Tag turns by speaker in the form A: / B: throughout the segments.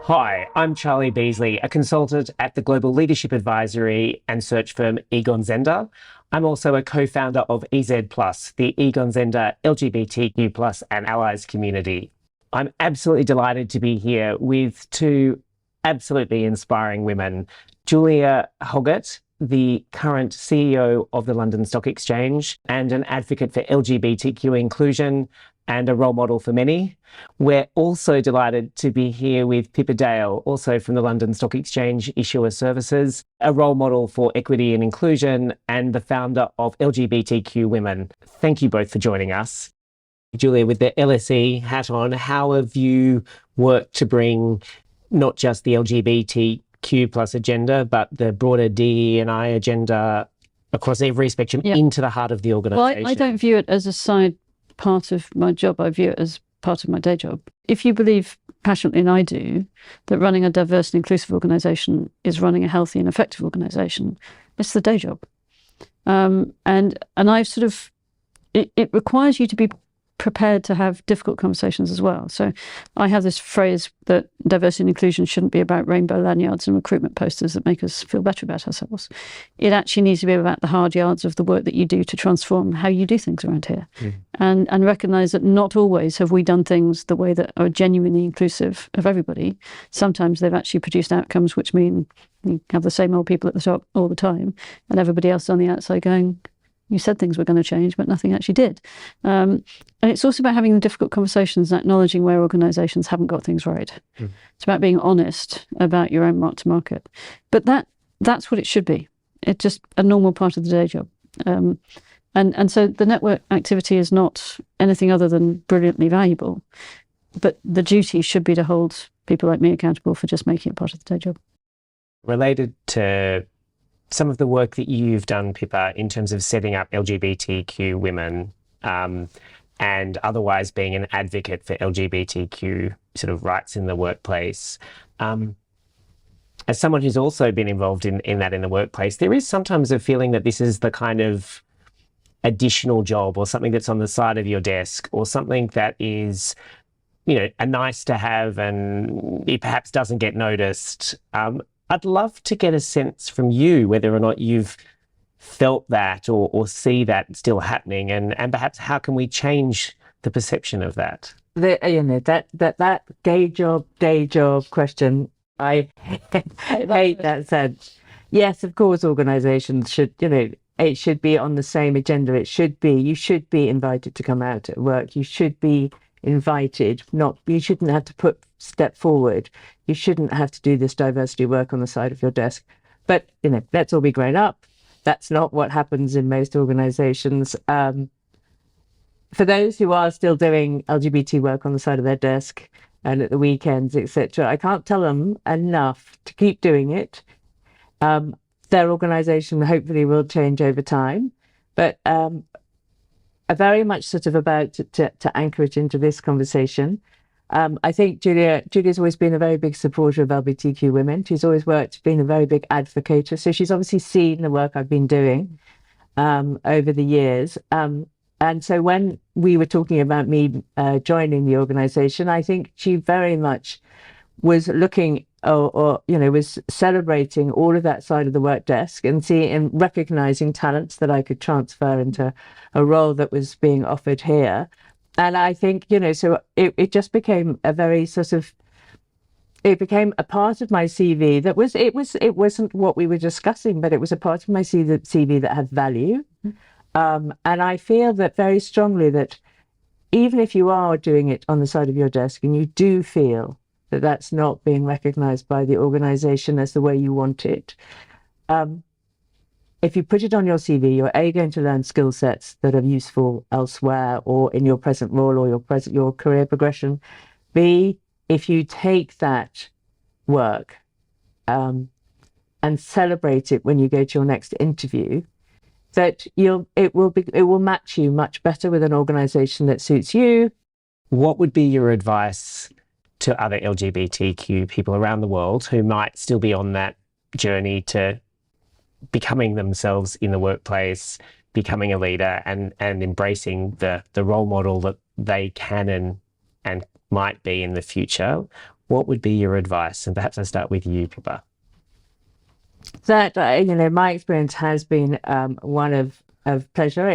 A: Hi, I'm Charlie Beasley, a consultant at the global leadership advisory and search firm Egon Zehnder. I'm also a co-founder of EZ+, the Egon Zehnder LGBTQ+ and allies community. I'm absolutely delighted to be here with two absolutely inspiring women. Julia Hoggett, the current CEO of the London Stock Exchange and an advocate for LGBTQ inclusion and a role model for many. We're also delighted to be here with Pippa Dale, also from the London Stock Exchange Issuer Services, a role model for equity and inclusion and the founder of LGBTQ Women. Thank you both for joining us. Julia, with the LSE hat on, how have you worked to bring not just the LGBTQ+ agenda, but the broader DE&I agenda across every spectrum into the heart of the organisation?
B: Well, I don't view it as a side part of my job. I view it as part of my day job. If you believe passionately, and I do, that running a diverse and inclusive organisation is running a healthy and effective organisation, it's the day job. And I've sort of, it requires you to be prepared to have difficult conversations as well. So I have this phrase that diversity and inclusion shouldn't be about rainbow lanyards and recruitment posters that make us feel better about ourselves. It actually needs to be about the hard yards of the work that you do to transform how you do things around here. And recognise that not always have we done things the way that are genuinely inclusive of everybody. Sometimes they've actually produced outcomes which mean you have the same old people at the top all the time and everybody else on the outside going, you said things were going to change, but nothing actually did. And it's also about having the difficult conversations and acknowledging where organisations haven't got things right. It's about being honest about your own mark to market. But that's what it should be. It's just a normal part of the day job. And so the network activity is not anything other than brilliantly valuable. But the duty should be to hold people like me accountable for just making it part of the day job.
A: Related to some of the work that you've done, Pippa, in terms of setting up LGBTQ women and otherwise being an advocate for LGBTQ sort of rights in the workplace. As someone who's also been involved in that in the workplace, there is sometimes a feeling that this is the kind of additional job or something that's on the side of your desk or something that is, you know, a nice to have and it perhaps doesn't get noticed. I'd love to get a sense from you whether or not you've felt that or see that still happening, and perhaps how can we change the perception of that?
C: That day job question, I hate that sense. Yes, of course, organisations should, it should be on the same agenda. You should be invited to come out at work. You should be invited, you shouldn't have to step forward. You shouldn't have to do this diversity work on the side of your desk. But, let's all be grown up. That's not what happens in most organisations. For those who are still doing LGBT work on the side of their desk and at the weekends, etc., I can't tell them enough to keep doing it. Their organisation hopefully will change over time. But very much sort of about to anchor it into this conversation. I think Julia's always been a very big supporter of LGBTQ women. She's always been a very big advocate. So she's obviously seen the work I've been doing over the years. And so when we were talking about me joining the organisation, I think she very much was looking was celebrating all of that side of the work desk and recognizing talents that I could transfer into a role that was being offered here. And I think, so it just became a very sort of, it became a part of my CV it wasn't what we were discussing, but it was a part of my CV that had value. And I feel that very strongly that even if you are doing it on the side of your desk and you do feel that that's not being recognized by the organization as the way you want it. If you put it on your CV, you're A, going to learn skill sets that are useful elsewhere or in your present role or your career progression. B, if you take that work and celebrate it when you go to your next interview, that it will match you much better with an organization that suits you.
A: What would be your advice to other LGBTQ people around the world who might still be on that journey to becoming themselves in the workplace, becoming a leader and embracing the role model that they can and might be in the future? what would be your advice? And perhaps I start with you, Pippa.
C: That my experience has been one of pleasure.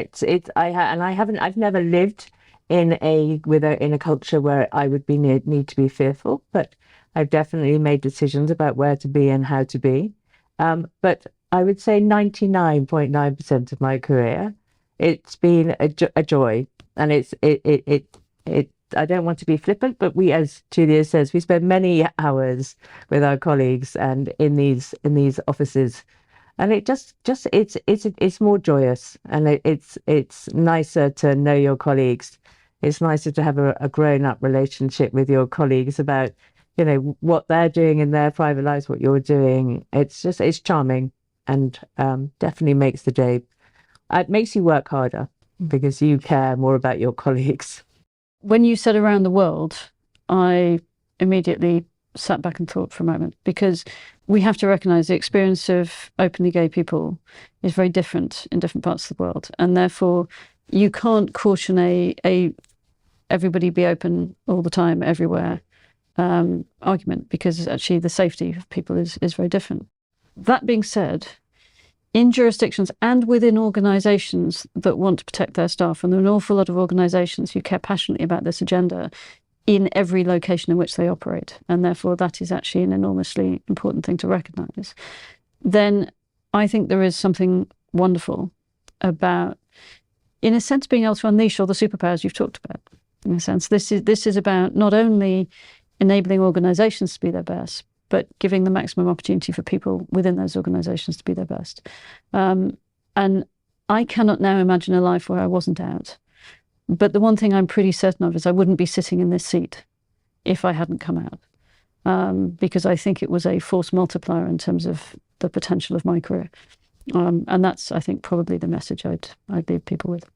C: I've never lived in a culture where I would need to be fearful, but I've definitely made decisions about where to be and how to be. But I would say 99.9% of my career, it's been a joy, and I don't want to be flippant, but we, as Julia says, we spend many hours with our colleagues and in these offices, and it's more joyous, and it's nicer to know your colleagues. It's nicer to have a grown-up relationship with your colleagues about what they're doing in their private lives, what you're doing. It's charming, and definitely makes the day. It makes you work harder because you care more about your colleagues.
B: When you said around the world, I immediately sat back and thought for a moment, because we have to recognise the experience of openly gay people is very different in different parts of the world, and therefore you can't caution a everybody be open all the time everywhere argument, because actually the safety of people is very different. That being said, in jurisdictions and within organisations that want to protect their staff, and there are an awful lot of organisations who care passionately about this agenda in every location in which they operate, and therefore that is actually an enormously important thing to recognise, then I think there is something wonderful about, in a sense, being able to unleash all the superpowers you've talked about. In a sense, this is about not only enabling organisations to be their best, but giving the maximum opportunity for people within those organisations to be their best. And I cannot now imagine a life where I wasn't out. But the one thing I'm pretty certain of is I wouldn't be sitting in this seat if I hadn't come out, because I think it was a force multiplier in terms of the potential of my career. And that's, I think, probably the message I'd leave people with.